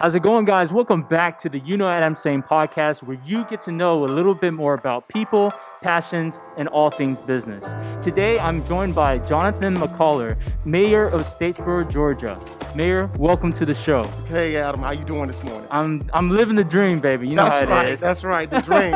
How's it going, guys? Welcome back to the UKnowAdamTsang podcast, where you get to know a little bit more about people, passions, and all things business. Today, I'm joined by Jonathan McCollar, Mayor of Statesboro, Georgia. Mayor, welcome to the show. Hey, Adam, how you doing this morning? I'm living the dream, baby. You know That's how it right. is. That's right. The dream.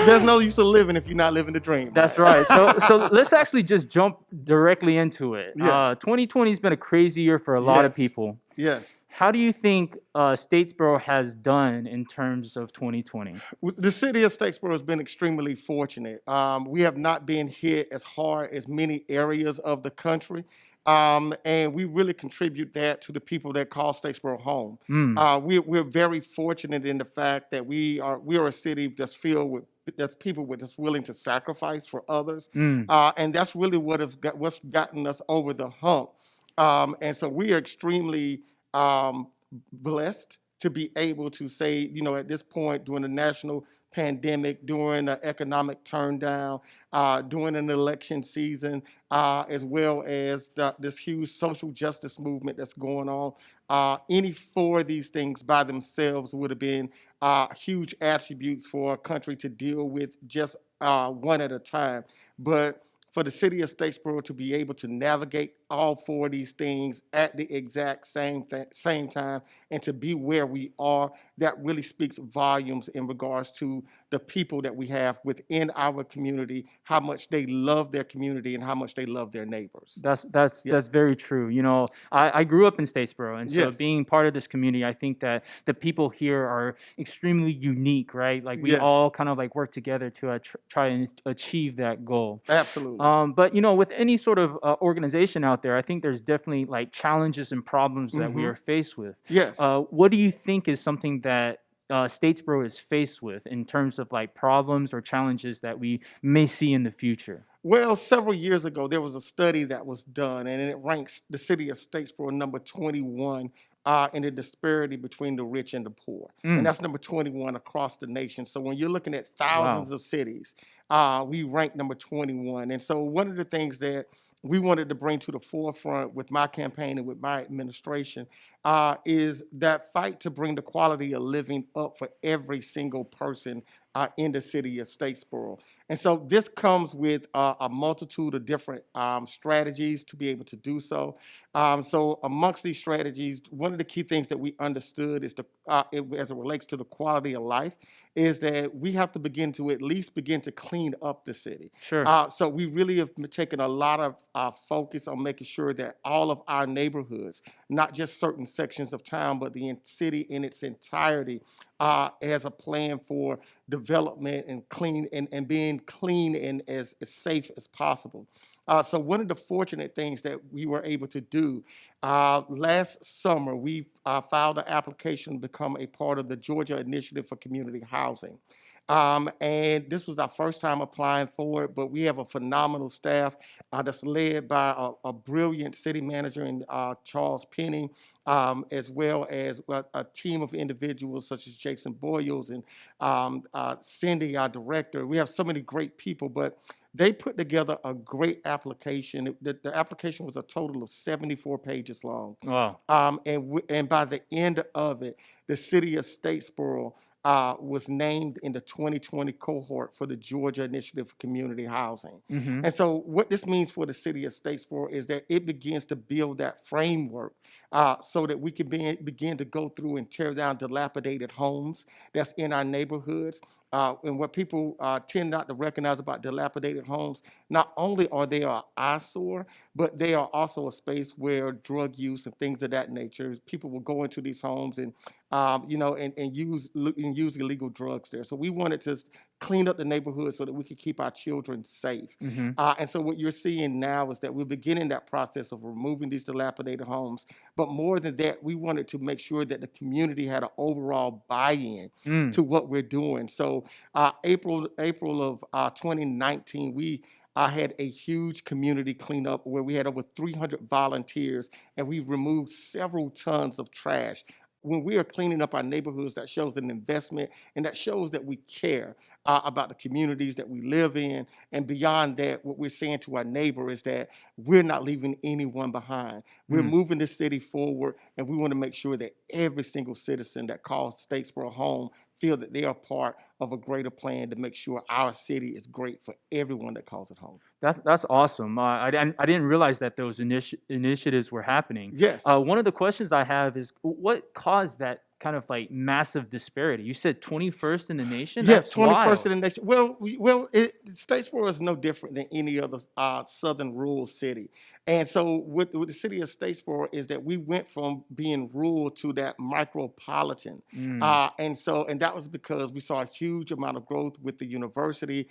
There's no use of living if you're not living the dream. That's right. So let's actually just jump directly into it. Yes. 2020 has been a crazy year for a lot of people. Yes. How do you think Statesboro has done in terms of 2020? The city of Statesboro has been extremely fortunate. We have not been hit as hard as many areas of the country. And we really contribute that to the people that call Statesboro home. We're very fortunate in the fact that we are a city that's filled with people that's willing to sacrifice for others, and that's really what's gotten us over the hump. And so we are extremely blessed to be able to say, at this point during the national pandemic, during an economic turndown, during an election season, as well as this huge social justice movement that's going on. Any four of these things by themselves would have been huge attributes for a country to deal with just one at a time. But for the city of Statesboro to be able to navigate all four of these things at the exact same time and to be where we are, that really speaks volumes in regards to the people that we have within our community, how much they love their community and how much they love their neighbors. That's very true. I grew up in Statesboro, and so Yes. being part of this community, I think that the people here are extremely unique, right? Like we Yes. all kind of like work together to try and achieve that goal. Absolutely. But with any sort of organization out there, I think there's definitely like challenges and problems that we are faced with. Yes. What do you think is something that Statesboro is faced with in terms of like problems or challenges that we may see in the future? Well, several years ago, there was a study that was done, and it ranks the city of Statesboro number 21 in the disparity between the rich and the poor. And that's number 21 across the nation. So when you're looking at thousands of cities, we rank number 21. And so one of the things that we wanted to bring to the forefront with my campaign and with my administration is that fight to bring the quality of living up for every single person in the city of Statesboro. And so this comes with a multitude of different strategies to be able to do so. So amongst these strategies, one of the key things that we understood is as it relates to the quality of life, is that we have to begin to clean up the city. Sure. So we really have taken a lot of focus on making sure that all of our neighborhoods, not just certain sections of town, but the city in its entirety, has a plan for development and clean and being clean and as safe as possible. So one of the fortunate things that we were able to do last summer, we filed an application to become a part of the Georgia Initiative for Community Housing. And this was our first time applying for it, but we have a phenomenal staff that's led by a brilliant city manager in Charles Penny, as well as a team of individuals such as Jason Boyles and Cindy, our director. We have so many great people, but they put together a great application. The application was a total of 74 pages long. Wow. And by the end of it, the city of Statesboro was named in the 2020 cohort for the Georgia Initiative for Community Housing. And so what this means for the city of Statesboro is that it begins to build that framework so that we can begin to go through and tear down dilapidated homes that's in our neighborhoods. And what people tend not to recognize about dilapidated homes, not only are they an eyesore, but they are also a space where drug use and things of that nature, people will go into these homes and use illegal drugs there. So we wanted to clean up the neighborhood so that we could keep our children safe. And so what you're seeing now is that we're beginning that process of removing these dilapidated homes. But more than that, we wanted to make sure that the community had an overall buy-in to what we're doing. So April of 2019, we had a huge community cleanup where we had over 300 volunteers, and we removed several tons of trash. when we are cleaning up our neighborhoods, that shows an investment and that shows that we care about the communities that we live in. And beyond that, what we're saying to our neighbor is that we're not leaving anyone behind. We're moving the city forward, and we want to make sure that every single citizen that calls Statesboro home feel that they are part of a greater plan to make sure our city is great for everyone that calls it home. That's awesome. I didn't realize that those initiatives were happening. Yes. One of the questions I have is what caused that kind of like massive disparity? You said 21st in the nation. Yes, That's 21st in wild. the nation. Statesboro is no different than any other southern rural city. And so with the city of Statesboro is that we went from being rural to that micropolitan. And that was because we saw a huge amount of growth with the university.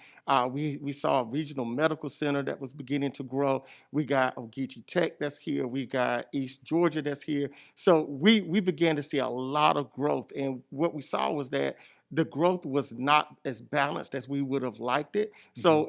We saw a regional medical center that was beginning to grow. We got Ogeechee Tech that's here. We got East Georgia that's here. So we began to see a lot of growth. And what we saw was that the growth was not as balanced as we would have liked it. So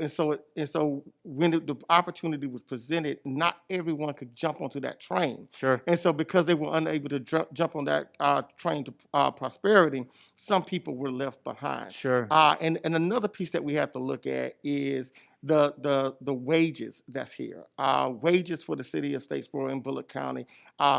when the opportunity was presented, not everyone could jump onto that train. Sure. And so because they were unable to jump on that train to prosperity, some people were left behind. Sure. And another piece that we have to look at is the wages that's here. Wages for the city of Statesboro and Bullock County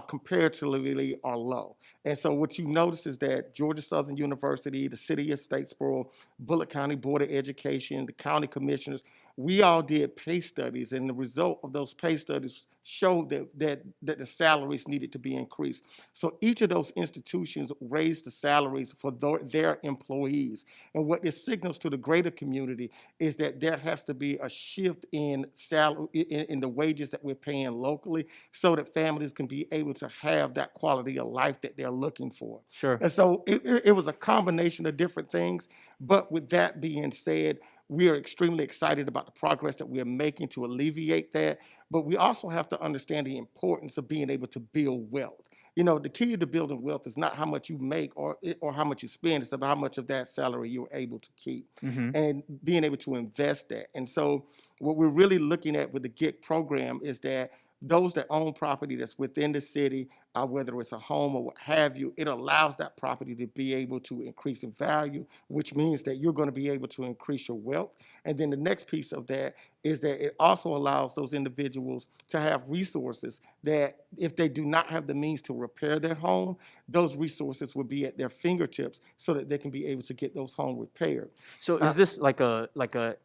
comparatively are low. And so what you notice is that Georgia Southern University, the city of Statesboro, Bullock County Board of Education, the county commissioners, we all did pay studies, and the result of those pay studies showed that the salaries needed to be increased. So each of those institutions raised the salaries for their employees. And what this signals to the greater community is that there has to be a shift in salary in the wages that we're paying locally, so that families can be able to have that quality of life that they're looking for. Sure. And so it was a combination of different things. But with that being said, we are extremely excited about the progress that we are making to alleviate that. But we also have to understand the importance of being able to build wealth. You know, the key to building wealth is not how much you make or how much you spend. It's about how much of that salary you're able to keep and being able to invest that. And so what we're really looking at with the GIG program is that those that own property that's within the city, whether it's a home or what have you, it allows that property to be able to increase in value, which means that you're going to be able to increase your wealth. And then the next piece of that is that it also allows those individuals to have resources that if they do not have the means to repair their home, those resources will be at their fingertips so that they can be able to get those homes repaired. So is this like a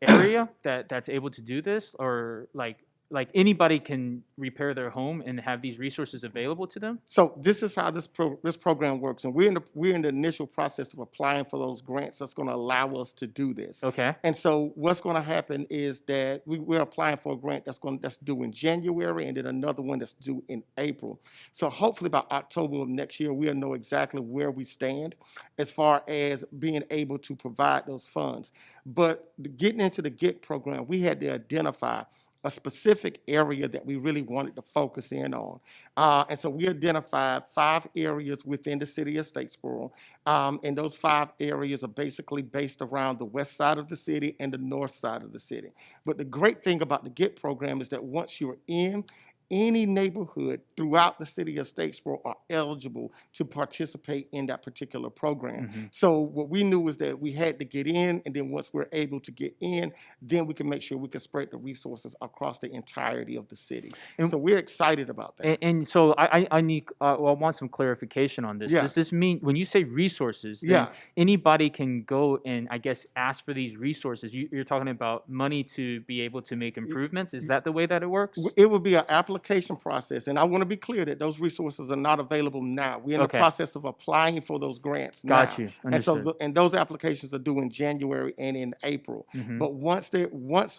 area that's able to do this, or like anybody can repair their home and have these resources available to them? So this is how this program works, and we're in the initial process of applying for those grants that's going to allow us to do this. Okay. And so what's going to happen is that we're applying for a grant that's due in January, and then another one that's due in April. So hopefully by October of next year, we'll know exactly where we stand as far as being able to provide those funds. But getting into the GIG program, we had to identify a specific area that we really wanted to focus in on. And so we identified 5 areas within the city of Statesboro. And those 5 areas are basically based around the west side of the city and the north side of the city. But the great thing about the GET program is that once you're in, any neighborhood throughout the city of Statesboro are eligible to participate in that particular program. So what we knew was that we had to get in, and then once we're able to get in, then we can make sure we can spread the resources across the entirety of the city. And so we're excited about that. And so I need, I want some clarification on this. Yeah. Does this mean when you say resources, then anybody can go and I guess ask for these resources? You're talking about money to be able to make improvements. Is that the way that it works? It would be an application process, and I want to be clear that those resources are not available now. We're in the process of applying for those grants now. Got you. Understood. Understood. And those applications are due in January and in April. But once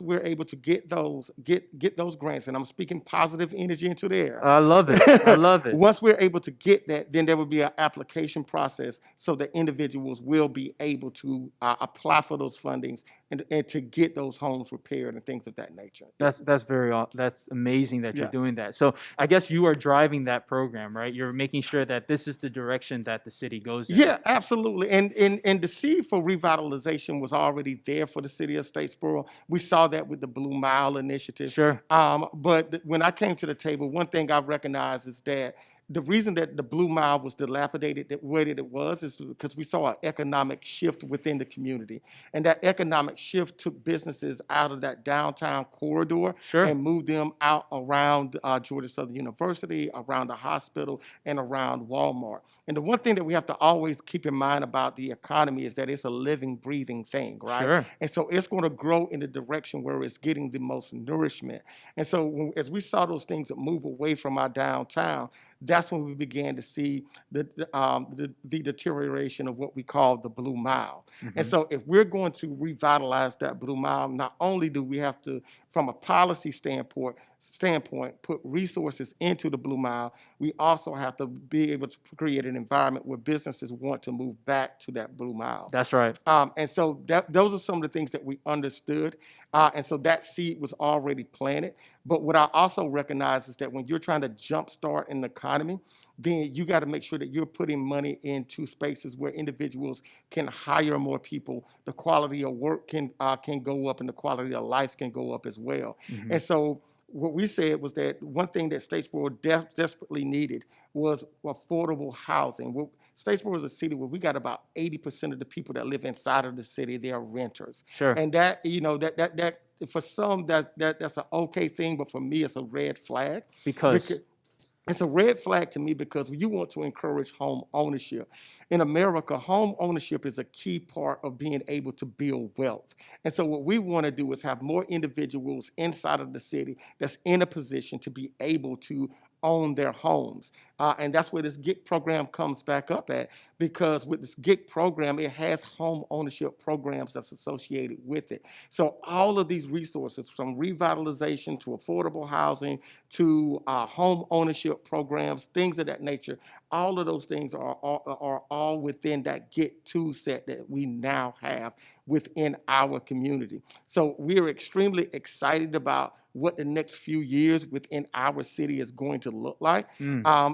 we're able to get those grants, and I'm speaking positive energy into the air. I love it. I love it. Once we're able to get that, then there will be an application process so that individuals will be able to apply for those fundings and to get those homes repaired and things of that nature. That's amazing that you're doing that. So I guess you are driving that program, right? You're making sure that this is the direction that the city goes in. Yeah, absolutely. And the seed for revitalization was already there for the city of Statesboro. We saw that with the Blue Mile initiative. Sure. But when I came to the table, one thing I recognized is that The reason that the Blue Mile was dilapidated the way that it was is because we saw an economic shift within the community. And that economic shift took businesses out of that downtown corridor Sure. and moved them out around Georgia Southern University, around the hospital, and around Walmart. And the one thing that we have to always keep in mind about the economy is that it's a living, breathing thing, right? Sure. And so it's going to grow in the direction where it's getting the most nourishment. And so as we saw those things that move away from our downtown, that's when we began to see the deterioration of what we call the Blue Mile. And so if we're going to revitalize that Blue Mile, not only do we have to, from a policy standpoint, put resources into the Blue Mile, we also have to be able to create an environment where businesses want to move back to that Blue Mile. That's right. And so those are some of the things that we understood. And so that seed was already planted. But what I also recognize is that when you're trying to jumpstart an economy, then you got to make sure that you're putting money into spaces where individuals can hire more people. The quality of work can go up, and the quality of life can go up as well. And so what we said was that one thing that Statesboro desperately needed was affordable housing. Statesboro is a city where we got about 80% of the people that live inside of the city, they are renters. Sure. And that, that for some that's an okay thing, but for me it's a red flag. Because it's a red flag to me because you want to encourage home ownership. In America, home ownership is a key part of being able to build wealth. And so what we want to do is have more individuals inside of the city that's in a position to be able to own their homes. And that's where this GIG program comes back up at, because with this GIG program, it has home ownership programs that's associated with it. So all of these resources, from revitalization to affordable housing to home ownership programs, things of that nature, all of those things are all within that GIG tool set that we now have within our community. So we're extremely excited about what the next few years within our city is going to look like,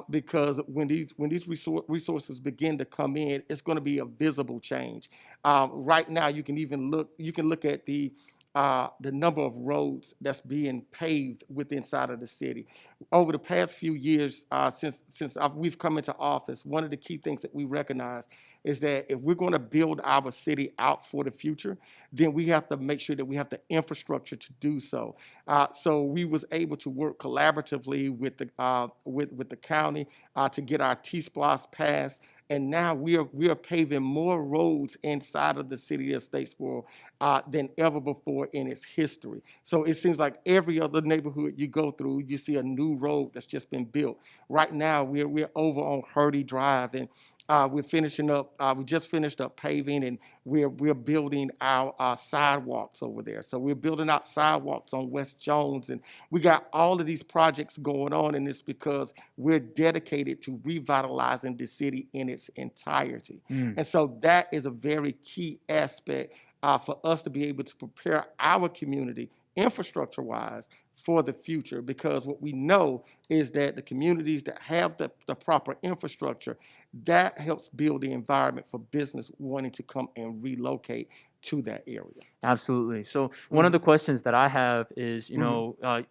because when these resources begin to come in, it's going to be a visible change. Right now, you can look at the number of roads that's being paved inside of the city. Over the past few years, since we've come into office, one of the key things that we recognize is that if we're going to build our city out for the future, then we have to make sure that we have the infrastructure to do so. So we was able to work collaboratively with the county to get our T-Splosh passed. And now we are paving more roads inside of the city of Statesboro than ever before in its history. So it seems like every other neighborhood you go through, you see a new road that's just been built. Right now, we're over on Hurdy Drive, and we're finishing up. We just finished up paving, and we're building our sidewalks over there. So we're building out sidewalks on West Jones, and we got all of these projects going on, and it's because we're dedicated to revitalizing the city in its entirety. And so that is a very key aspect for us to be able to prepare our community infrastructure-wise for the future, because what we know is that the communities that have the proper infrastructure, that helps build the environment for business wanting to come and relocate to that area. Absolutely. So one of the questions that I have is,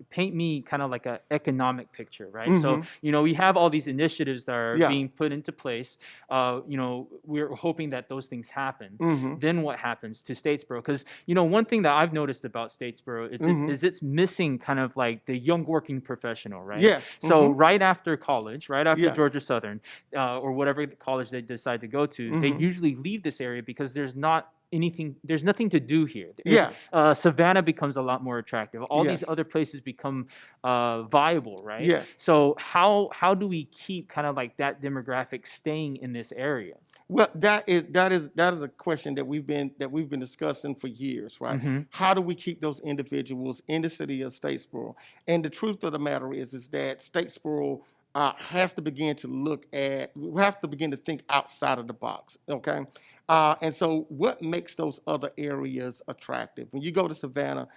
paint me kind of like an economic picture, right? So, we have all these initiatives that are being put into place. We're hoping that those things happen. Then what happens to Statesboro? Because, one thing that I've noticed about Statesboro is it's missing kind of like the young working professional, right? Yes. So right after college, right after Georgia Southern, or whatever college they decide to go to, they usually leave this area because there's nothing to do here. Savannah becomes a lot more attractive. All these other places become viable, right? Yes. So how do we keep kind of like that demographic staying in this area? Well, that is a question that we've been discussing for years, right? How do we keep those individuals in the city of Statesboro? And the truth of the matter is that Statesboro has to begin to think outside of the box, okay? And so what makes those other areas attractive? When you go to Savannah,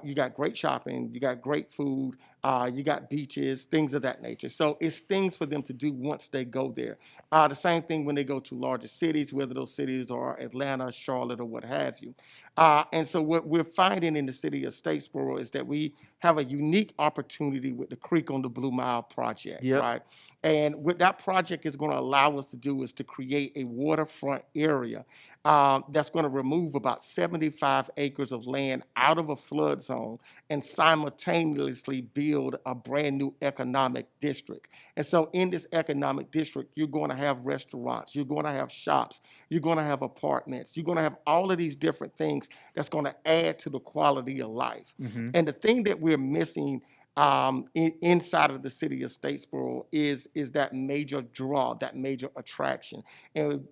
you got great shopping, you got great food, you got beaches, things of that nature. So it's things for them to do once they go there. The same thing when they go to larger cities, whether those cities are Atlanta, Charlotte, or what have you. And so what we're finding in the city of Statesboro is that we have a unique opportunity with the Creek on the Blue Mile project, Yep. right? And what that project is going to allow us to do is to create a waterfront area that's going to remove about 75 acres of land out of a flood zone and simultaneously build a brand new economic district. And so in this economic district, you're going to have restaurants, you're going to have shops, you're going to have apartments, you're going to have all of these different things that's going to add to the quality of life. Mm-hmm. And the thing that we're missing inside of the city of Statesboro is that major draw, that major attraction. And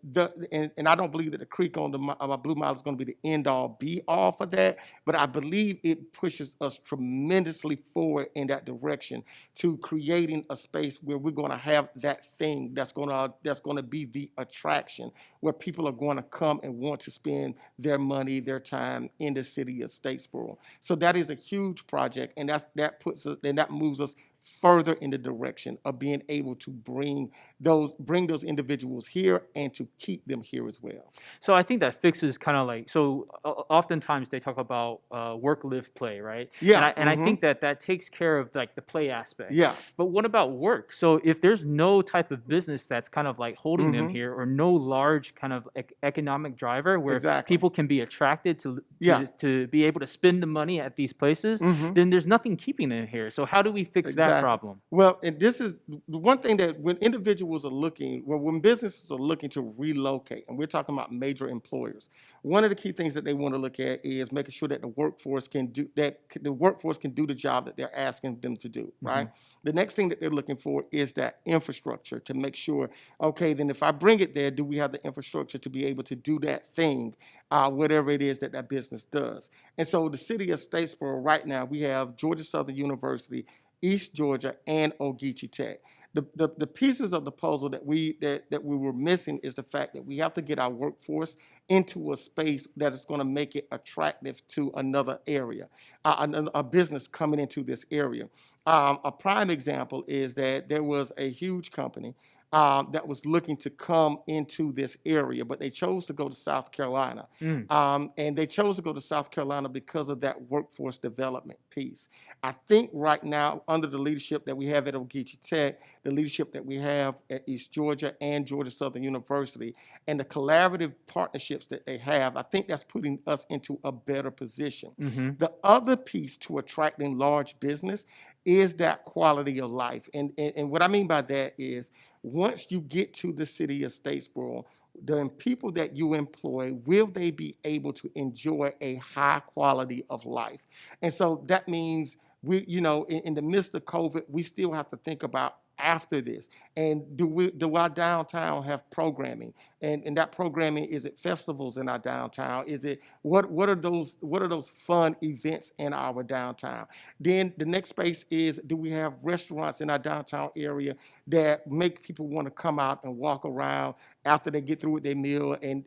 I don't believe that the Creek on the Blue Mile is going to be the end all be all for that, but I believe it pushes us tremendously forward in that direction to creating a space where we're going to have that thing that's going to be the attraction, where people are going to come and want to spend their money, their time in the city of Statesboro. So that is a huge project, and that moves us further in the direction of being able to bring those individuals here and to keep them here as well. So I think that fixes kind of like, so oftentimes they talk about work, live, play, right? Yeah. And I think that takes care of like the play aspect. Yeah. But what about work? So if there's no type of business that's kind of like holding them here, or no large kind of economic driver where Exactly. people can be attracted to be able to spend the money at these places, then there's nothing keeping them here. So how do we fix that problem? Well, and this is the one thing that when individuals are looking, well, when businesses are looking to relocate, and we're talking about major employers, one of the key things that they want to look at is making sure that the workforce can do the job that they're asking them to do, right? The next thing that they're looking for is that infrastructure to make sure, okay, then if I bring it there, do we have the infrastructure to be able to do that thing, whatever it is that business does? And so the city of Statesboro right now, we have Georgia Southern University, East Georgia, and Ogeechee Tech. The pieces of the puzzle that we were missing is the fact that we have to get our workforce into a space that is going to make it attractive to another area, a business coming into this area. A prime example is that there was a huge company that was looking to come into this area, but they chose to go to South Carolina. And they chose to go to South Carolina because of that workforce development piece. I think right now, under the leadership that we have at Ogeechee Tech, the leadership that we have at East Georgia and Georgia Southern University, and the collaborative partnerships that they have, I think that's putting us into a better position. The other piece to attracting large business is that quality of life. And what I mean by that is, once you get to the city of Statesboro, the people that you employ, will they be able to enjoy a high quality of life? And so that means in the midst of COVID, we still have to think about after this, and do our downtown have programming, and that programming, is it festivals in our downtown, is it what are those fun events in our downtown? Then the next space is, do we have restaurants in our downtown area that make people want to come out and walk around after they get through with their meal, and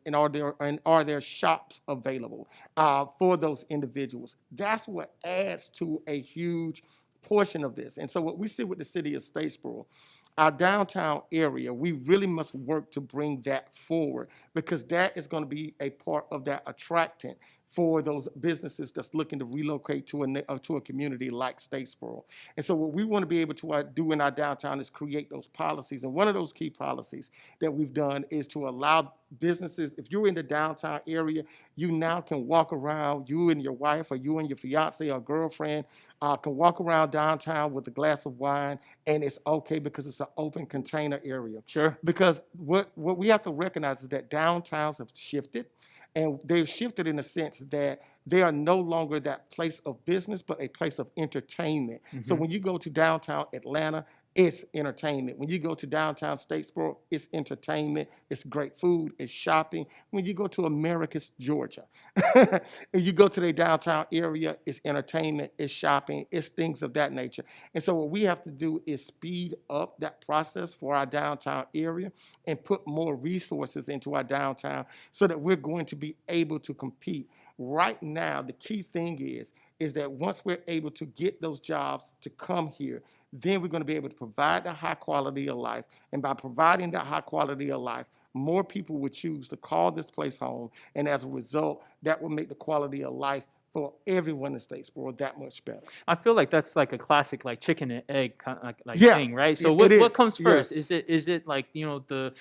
are there shops available for those individuals? That's what adds to a huge portion of this. And so what we see with the city of Statesboro, our downtown area, we really must work to bring that forward, because that is going to be a part of that attractant for those businesses that's looking to relocate to a community like Statesboro. And so what we want to be able to do in our downtown is create those policies. And one of those key policies that we've done is to allow businesses, if you're in the downtown area, you now can walk around, you and your wife or you and your fiance or girlfriend can walk around downtown with a glass of wine, and it's okay because it's an open container area. Sure. Because what we have to recognize is that downtowns have shifted. And they've shifted in the sense that they are no longer that place of business, but a place of entertainment. So when you go to downtown Atlanta, it's entertainment. When you go to downtown Statesboro, it's entertainment, it's great food, it's shopping. When you go to Americus, Georgia, and you go to the downtown area, it's entertainment, it's shopping, it's things of that nature. And so what we have to do is speed up that process for our downtown area and put more resources into our downtown so that we're going to be able to compete. Right now, the key thing is is that once we're able to get those jobs to come here, then we're going to be able to provide that high quality of life. And by providing that high quality of life, more people would choose to call this place home. And as a result, that will make the quality of life for everyone in Statesboro that much better. I feel like that's like a classic like chicken and egg kind of like Yeah, thing, right? So it what is. comes Yeah. first? Is it like the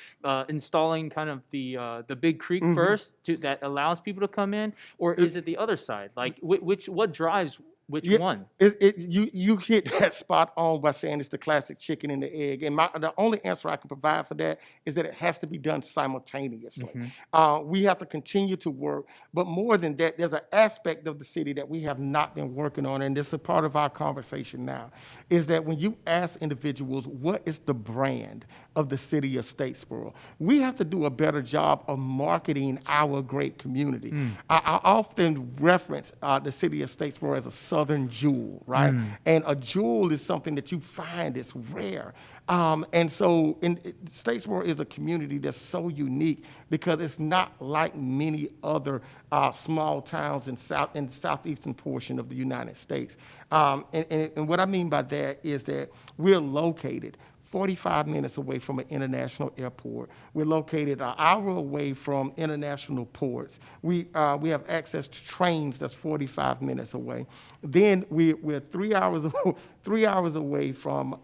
installing kind of the big creek first that allows people to come in, or is it the other side? Like what drives which Yeah, one? you hit that spot on by saying it's the classic chicken and the egg. And the only answer I can provide for that is that it has to be done simultaneously. We have to continue to work, but more than that, there's an aspect of the city that we have not been working on, and this is a part of our conversation now, is that when you ask individuals, what is the brand of the city of Statesboro, we have to do a better job of marketing our great community. I often reference the city of Statesboro as a southern jewel, right? And a jewel is something that you find is rare. And so Statesboro is a community that's so unique because it's not like many other small towns in the southeastern portion of the United States. And what I mean by that is that we're located 45 minutes away from an international airport. We're located an hour away from international ports. We have access to trains that's 45 minutes away. Then we're 3 hours 3 hours away from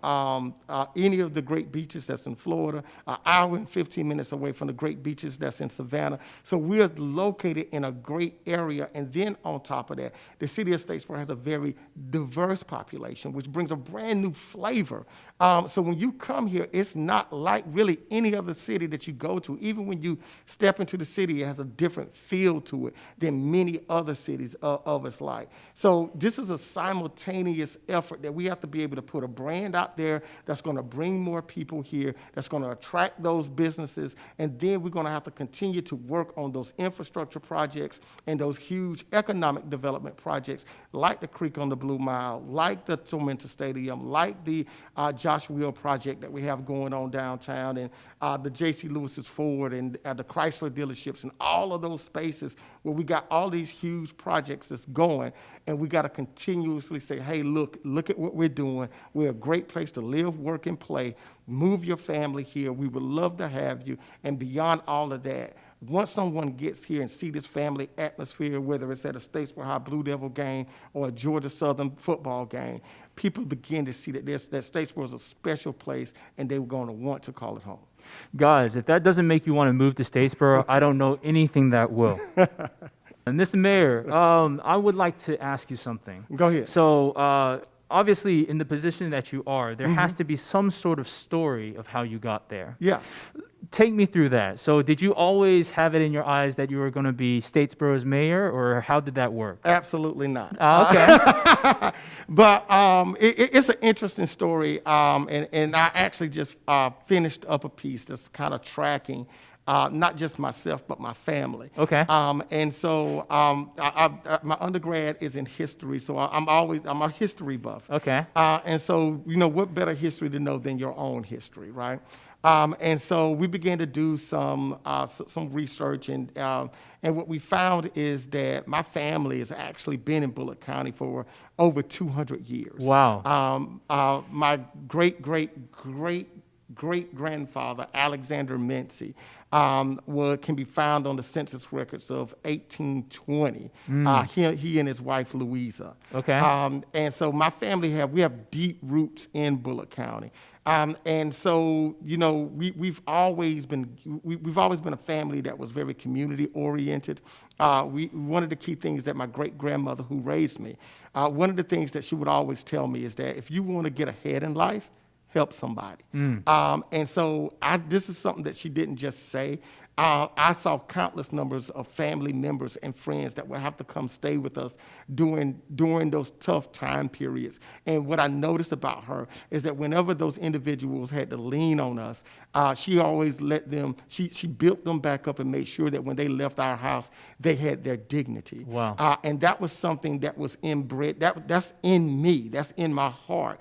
any of the great beaches that's in Florida, an hour and 15 minutes away from the great beaches that's in Savannah. So we're located in a great area. And then on top of that, the city of Statesboro has a very diverse population, which brings a brand new flavor. So when you come here, it's not like really any other city that you go to. Even when you step into the city, it has a different feel to it than many other cities of its like. So this is a simultaneous effort that we have to be able to put a brand out there that's going to bring more people here, that's going to attract those businesses, and then we're going to have to continue to work on those infrastructure projects and those huge economic development projects like the Creek on the Blue Mile, like the Tormenta Stadium, like the Josh Wheel project that we have going on downtown, and the J.C. Lewis's Ford and the Chrysler dealerships, and all of those spaces where we got all these huge projects that's going, and we got to continuously say, hey, look at what we're doing. We're a great place to live, work, and play. Move your family here. We would love to have you. And beyond all of that, once someone gets here and see this family atmosphere, whether it's at a Statesboro High Blue Devil game or a Georgia Southern football game, people begin to see that Statesboro is a special place, and they're going to want to call it home. Guys, if that doesn't make you want to move to Statesboro, I don't know anything that will. And Mr. Mayor, I would like to ask you something. Go ahead. So obviously, in the position that you are, there has to be some sort of story of how you got there. Yeah. Take me through that. So did you always have it in your eyes that you were going to be Statesboro's mayor, or how did that work? Absolutely not. Okay. But it's an interesting story, and I actually just finished up a piece that's kind of tracking not just myself, but my family. Okay. And so my undergrad is in history, so I'm a history buff. Okay. And so, what better history to know than your own history, right? And so we began to do some research, and what we found is that my family has actually been in Bullock County for over 200 years. Wow. My great-grandfather, Alexander Mincy, can be found on the census records of 1820. He and his wife, Louisa. Okay. And so my family we have deep roots in Bullock County. And so, we've always been a family that was very community oriented. One of the key things that my great-grandmother who raised me, one of the things that she would always tell me is that if you want to get ahead in life, help somebody. And so this is something that she didn't just say. I saw countless numbers of family members and friends that would have to come stay with us during those tough time periods. And what I noticed about her is that whenever those individuals had to lean on us, she always she built them back up and made sure that when they left our house, they had their dignity. Wow. And that was something that was inbred. That's in me. That's in my heart.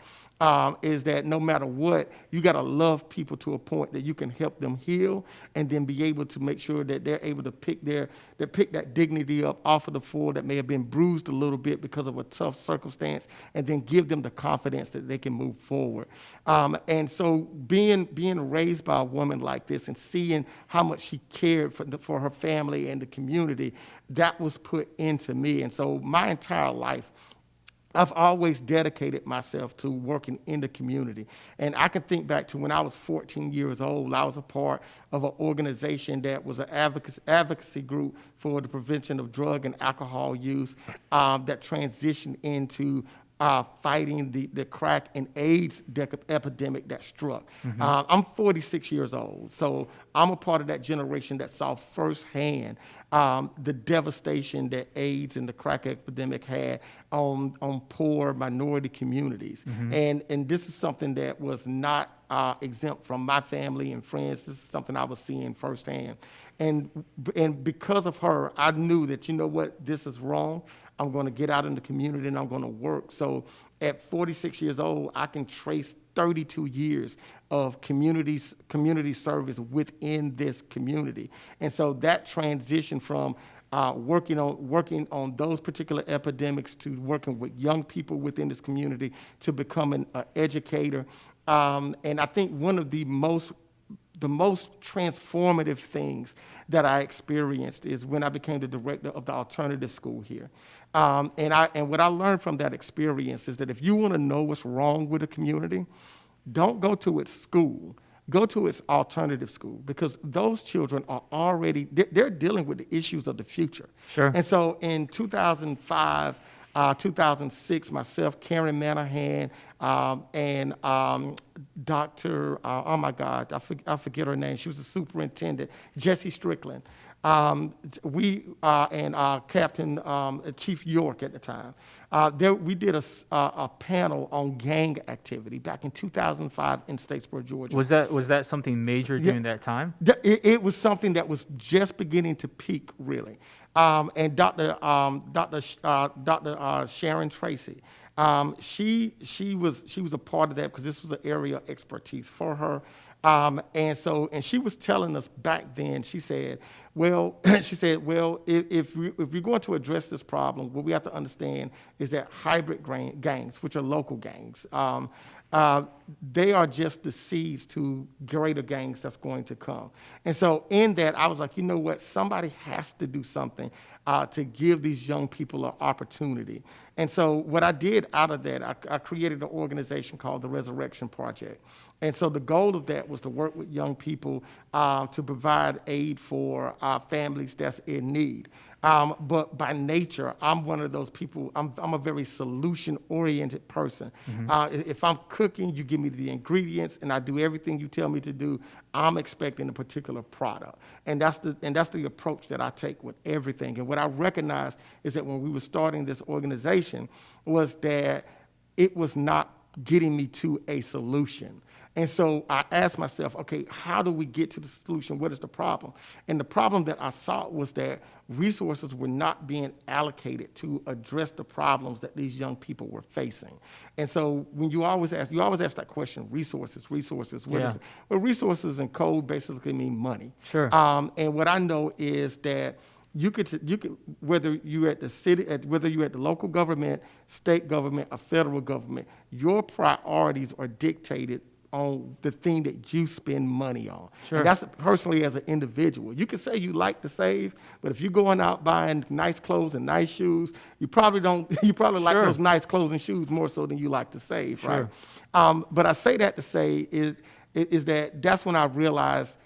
is that no matter what, you got to love people to a point that you can help them heal, and then be able to make sure that they're able to pick that dignity up off of the floor that may have been bruised a little bit because of a tough circumstance, and then give them the confidence that they can move forward. And so being raised by a woman like this and seeing how much she cared for her family and the community, that was put into me. And so my entire life, I've always dedicated myself to working in the community. And I can think back to when I was 14 years old, I was a part of an organization that was an advocacy group for the prevention of drug and alcohol use that transitioned into fighting the crack and AIDS epidemic that struck. I'm 46 years old, so I'm a part of that generation that saw firsthand the devastation that AIDS and the crack epidemic had on poor minority communities. And this is something that was not exempt from my family and friends. This is something I was seeing firsthand. And because of her, I knew that, you know what, this is wrong. I'm going to get out in the community and I'm going to work. So at 46 years old, I can trace 32 years of community service within this community. And so that transition from working on those particular epidemics to working with young people within this community to becoming an educator. And I think one of the most transformative things that I experienced is when I became the director of the alternative school here. And what I learned from that experience is that if you want to know what's wrong with a community, don't go to its school. Go to its alternative school, because those children are already, they're dealing with the issues of the future. Sure. And so in 2005, 2006, myself, Karen Manahan, and Dr., oh my God, I forget her name. She was the superintendent, Jessie Strickland. We and Captain Chief York at the time. We did a panel on gang activity back in 2005 in Statesboro, Georgia. Was that something major during that time? It was something that was just beginning to peak, really. And Dr. Sharon Tracy, she was a part of that because this was an area of expertise for her. And she was telling us back then, she said, well, if we're going to address this problem, what we have to understand is that hybrid gangs, which are local gangs, they are just the seeds to greater gangs that's going to come. And so in that, I was like, you know what, somebody has to do something to give these young people an opportunity. And so what I did out of that, I created an organization called the Resurrection Project. And so the goal of that was to work with young people to provide aid for families that's in need. But by nature, I'm one of those people, I'm a very solution-oriented person. If I'm cooking, you give me the ingredients and I do everything you tell me to do, I'm expecting a particular product. And that's the approach that I take with everything. And what I recognized is that when we were starting this organization was that it was not getting me to a solution. And so I asked myself, okay, how do we get to the solution? What is the problem? And the problem that I saw was that resources were not being allocated to address the problems that these young people were facing. And so when you always ask that question, resources, what is it? Well, resources in code basically mean money. Sure. And what I know is that you could whether you're at the city, whether you're at the local government, state government, or federal government, your priorities are dictated on the thing that you spend money on. Sure. And that's personally as an individual. You can say you like to save, but if you're going out buying nice clothes and nice shoes, you probably like Sure. those nice clothes and shoes more so than you like to save, Sure. right? But I say that to say is that's when I realized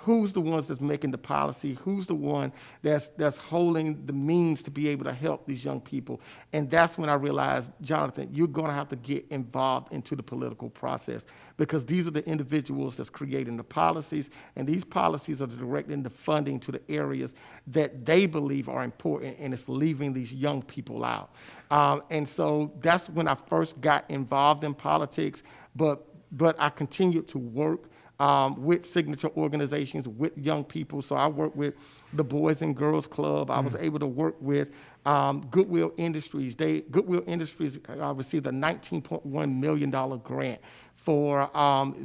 who's the ones that's making the policy, who's the one that's holding the means to be able to help these young people. And that's when I realized, Jonathan, you're going to have to get involved into the political process, because these are the individuals that's creating the policies, and these policies are directing the funding to the areas that they believe are important, and it's leaving these young people out. And so that's when I first got involved in politics, but I continued to work with signature organizations, with young people. So I work with the Boys and Girls Club. I was able to work with Goodwill Industries. Goodwill Industries received a $19.1 million grant for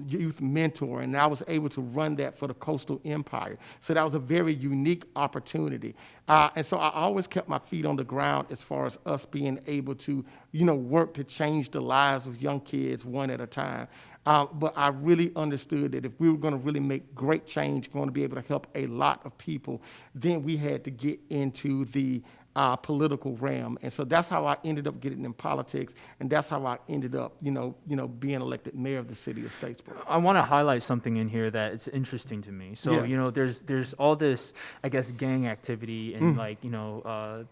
youth mentor, and I was able to run that for the Coastal Empire. So that was a very unique opportunity. And so I always kept my feet on the ground as far as us being able to, work to change the lives of young kids one at a time. But I really understood that if we were going to really make great change, going to be able to help a lot of people, then we had to get into the political realm. And so that's how I ended up getting in politics, and that's how I ended up, being elected mayor of the city of Statesboro. I want to highlight something in here that it's interesting to me. So, Yes. there's all this, I guess, gang activity and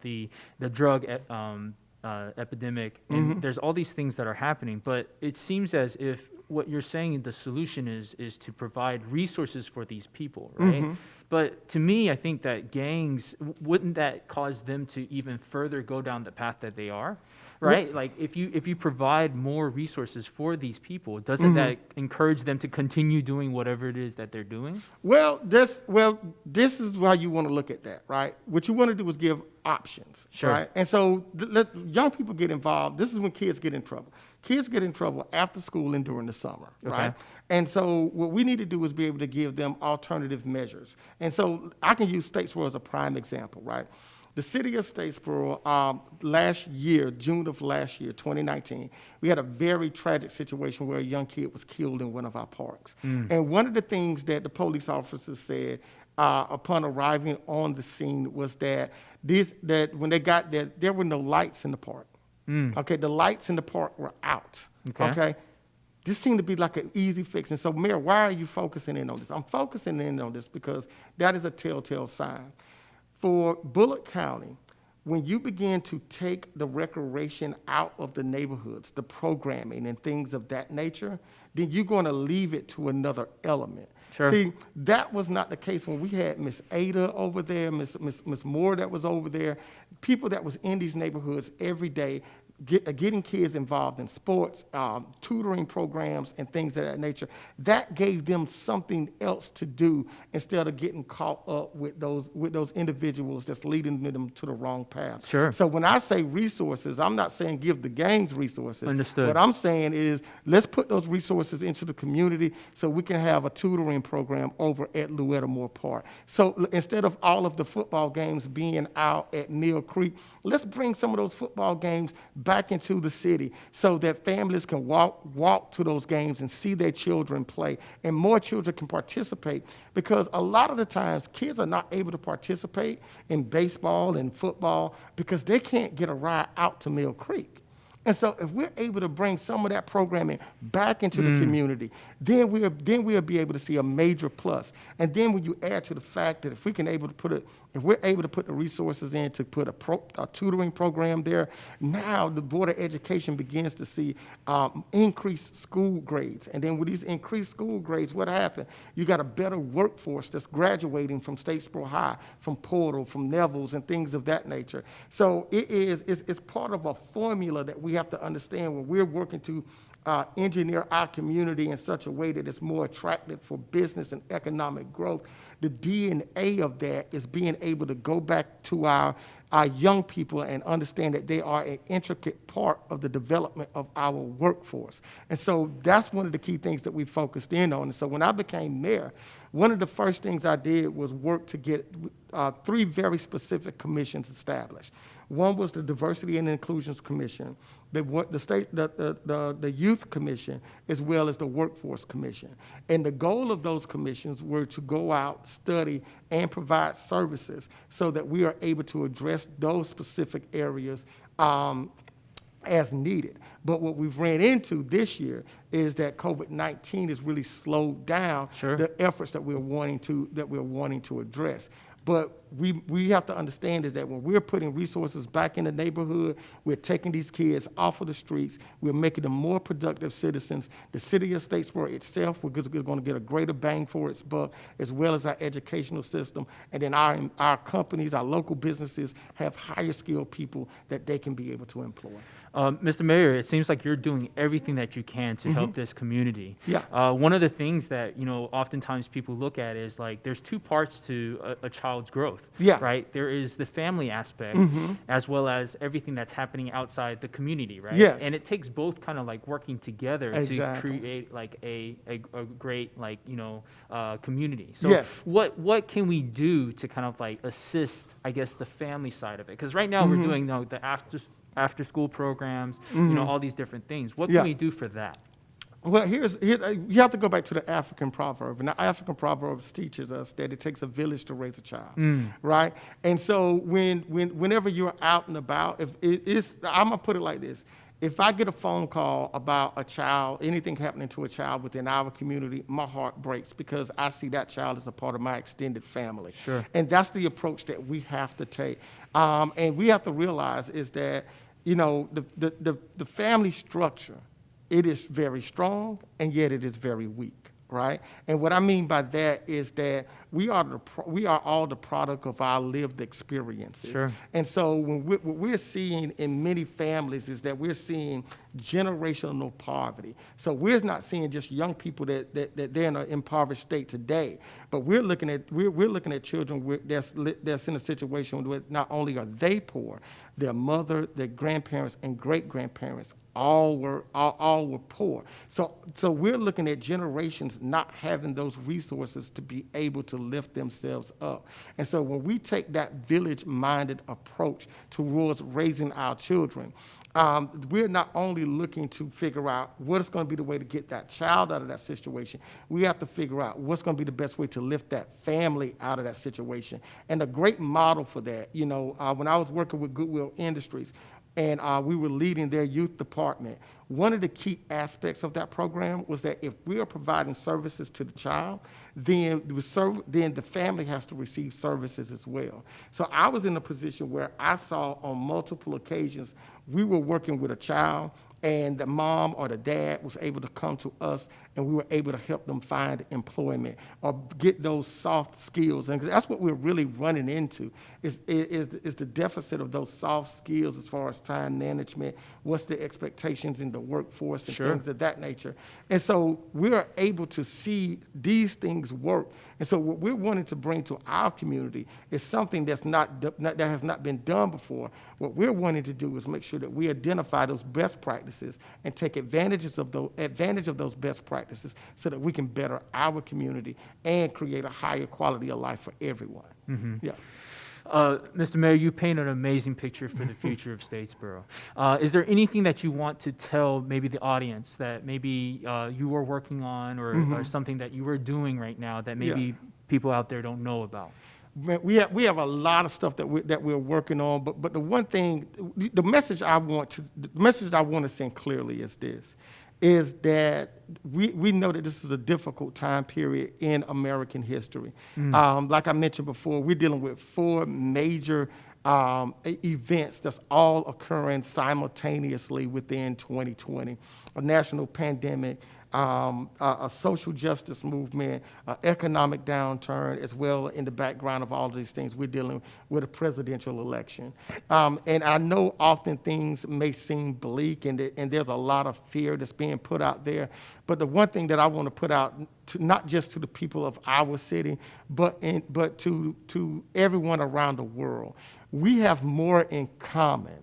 the drug epidemic, and there's all these things that are happening. But it seems as if what you're saying, the solution is to provide resources for these people, right? But to me, I think that gangs, wouldn't that cause them to even further go down the path that they are, right? Like if you provide more resources for these people, doesn't that encourage them to continue doing whatever it is that they're doing? Well, this is how you want to look at that, right? What you want to do is give options, Sure. right? And so let young people get involved. This is when kids get in trouble. Kids get in trouble after school and during the summer, right? And so what we need to do is be able to give them alternative measures. And so I can use Statesboro as a prime example, right? The city of Statesboro, last year, June of last year, 2019, we had a very tragic situation where a young kid was killed in one of our parks. And one of the things that the police officers said upon arriving on the scene was that when they got there were no lights in the park. Okay, the lights in the park were out. Okay. This seemed to be like an easy fix. And so, Mayor, why are you focusing in on this? I'm focusing in on this because that is a telltale sign. For Bullock County, when you begin to take the recreation out of the neighborhoods, the programming and things of that nature, then you're going to leave it to another element. Sure. See, that was not the case when we had Miss Ada over there, Miss Moore that was over there, people that was in these neighborhoods every day, getting kids involved in sports, tutoring programs, and things of that nature. That gave them something else to do instead of getting caught up with those individuals that's leading them to the wrong path. Sure. So when I say resources, I'm not saying give the gangs resources. Understood. What I'm saying is let's put those resources into the community so we can have a tutoring program over at Louetta Moore Park. So instead of all of the football games being out at Mill Creek, let's bring some of those football games back into the city so that families can walk to those games and see their children play, and more children can participate, because a lot of the times kids are not able to participate in baseball and football because they can't get a ride out to Mill Creek. And so if we're able to bring some of that programming back into the community, then we'll be able to see a major plus. And then when you add to the fact that if we're able to put the resources in to put a tutoring program there, now the Board of Education begins to see increased school grades. And then with these increased school grades, what happened? You got a better workforce that's graduating from Statesboro High, from Portal, from Neville's, and things of that nature. So it's part of a formula that we have to understand when we're working to engineer our community in such a way that it's more attractive for business and economic growth. The DNA of that is being able to go back to our young people and understand that they are an intricate part of the development of our workforce. And so that's one of the key things that we focused in on. And so when I became mayor, one of the first things I did was work to get 3 very specific commissions established. One was the Diversity and Inclusions Commission, the Youth Commission, as well as the Workforce Commission. And the goal of those commissions were to go out, study, and provide services so that we are able to address those specific areas as needed. But what we've ran into this year is that COVID-19 has really slowed down the efforts that we're wanting to address. But we have to understand is that when we're putting resources back in the neighborhood, we're taking these kids off of the streets, we're making them more productive citizens. The city of Statesboro itself, we're going to get a greater bang for its buck, as well as our educational system. And then our companies, our local businesses have higher skilled people that they can be able to employ. Mr. Mayor, it seems like you're doing everything that you can to help this community. Yeah. One of the things that oftentimes people look at is like there's two parts to a child's growth. Yeah. Right. There is the family aspect, as well as everything that's happening outside the community. Right. Yes. And it takes both kind of like working together to create like a great community. So Yes. what can we do to kind of like assist, I guess, the family side of it? Because right now we're doing the after school programs, all these different things. What can we do for that? Well, you have to go back to the African proverb, and the African proverbs teaches us that it takes a village to raise a child, right? And so whenever you're out and about, I'm gonna put it like this: if I get a phone call about a child, anything happening to a child within our community, my heart breaks because I see that child as a part of my extended family. Sure. And that's the approach that we have to take. And we have to realize is that, the family structure, it is very strong, and yet it is very weak, right? And what I mean by that is that we are all the product of our lived experiences. Sure. And so what we're seeing in many families is that we're seeing generational poverty. So we're not seeing just young people that they're in an impoverished state today, but we're looking at children that's in a situation where not only are they poor, their mother, their grandparents, and great-grandparents all were poor. So we're looking at generations not having those resources to be able to lift themselves up. And so when we take that village-minded approach towards raising our children, we're not only looking to figure out what is going to be the way to get that child out of that situation, we have to figure out what's going to be the best way to lift that family out of that situation. And a great model for that, when I was working with Goodwill Industries, and we were leading their youth department, one of the key aspects of that program was that if we are providing services to the child, then the family has to receive services as well. So I was in a position where I saw on multiple occasions we were working with a child, and the mom or the dad was able to come to us, and we were able to help them find employment or get those soft skills. And that's what we're really running into is the deficit of those soft skills as far as time management, what's the expectations in the workforce and Sure. things of that nature. And so we are able to see these things work. And so what we're wanting to bring to our community is something that has not been done before. What we're wanting to do is make sure that we identify those best practices and take advantage of those best practices so that we can better our community and create a higher quality of life for everyone. Yeah. Mr. Mayor, you paint an amazing picture for the future of Statesboro. Is there anything that you want to tell maybe the audience that maybe you were working on or something that you were doing right now that maybe people out there don't know about? We have a lot of stuff that we're working on, but the one thing, the message I want to send clearly is this: is that we know that this is a difficult time period in American history. Like I mentioned before, we're dealing with 4 major events that's all occurring simultaneously within 2020. A national pandemic, a social justice movement, economic downturn, as well in the background of all of these things, we're dealing with a presidential election. And I know often things may seem bleak and there's a lot of fear that's being put out there. But the one thing that I want to put out, not just to the people of our city, but to everyone around the world, we have more in common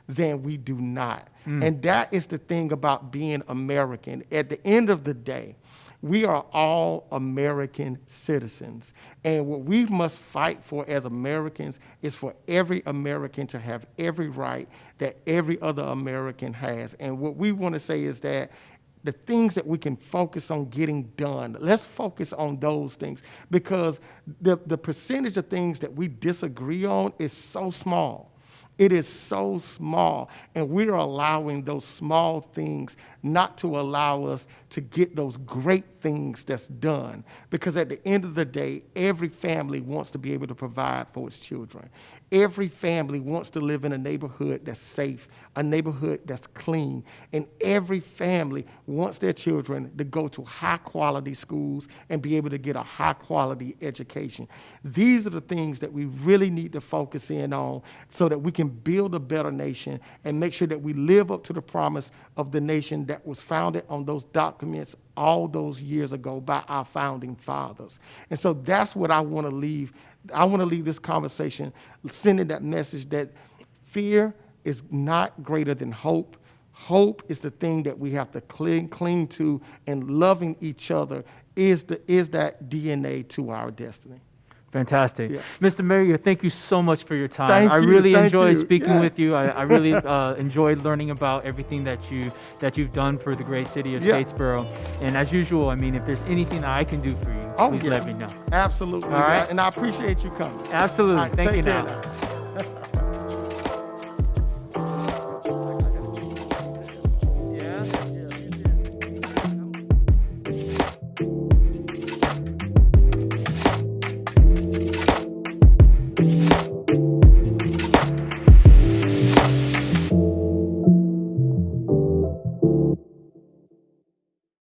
than we do not. And that is the thing about being American. At the end of the day, we are all American citizens. And what we must fight for as Americans is for every American to have every right that every other American has. And what we want to say is that the things that we can focus on getting done, let's focus on those things, because the percentage of things that we disagree on is so small. It is so small, and we are allowing those small things not to allow us to get those great things that's done. Because at the end of the day, every family wants to be able to provide for its children. Every family wants to live in a neighborhood that's safe, a neighborhood that's clean, and every family wants their children to go to high-quality schools and be able to get a high-quality education. These are the things that we really need to focus in on so that we can build a better nation and make sure that we live up to the promise of the nation that was founded on those documents all those years ago by our founding fathers. And so that's what I want to leave. I want to leave this conversation sending that message that fear is not greater than hope. Hope is the thing that we have to cling to, and loving each other is that DNA to our destiny. Fantastic. Yeah. Mr. Mayor, thank you so much for your time. Thank I you, really thank enjoyed you. speaking Yeah. with you. I really enjoyed learning about everything that you've done for the great city of Yeah. Statesboro. And as usual, I mean, if there's anything that I can do for you, please let me know. Absolutely. All right. And I appreciate you coming. Absolutely. All right, Thank take you care now. now.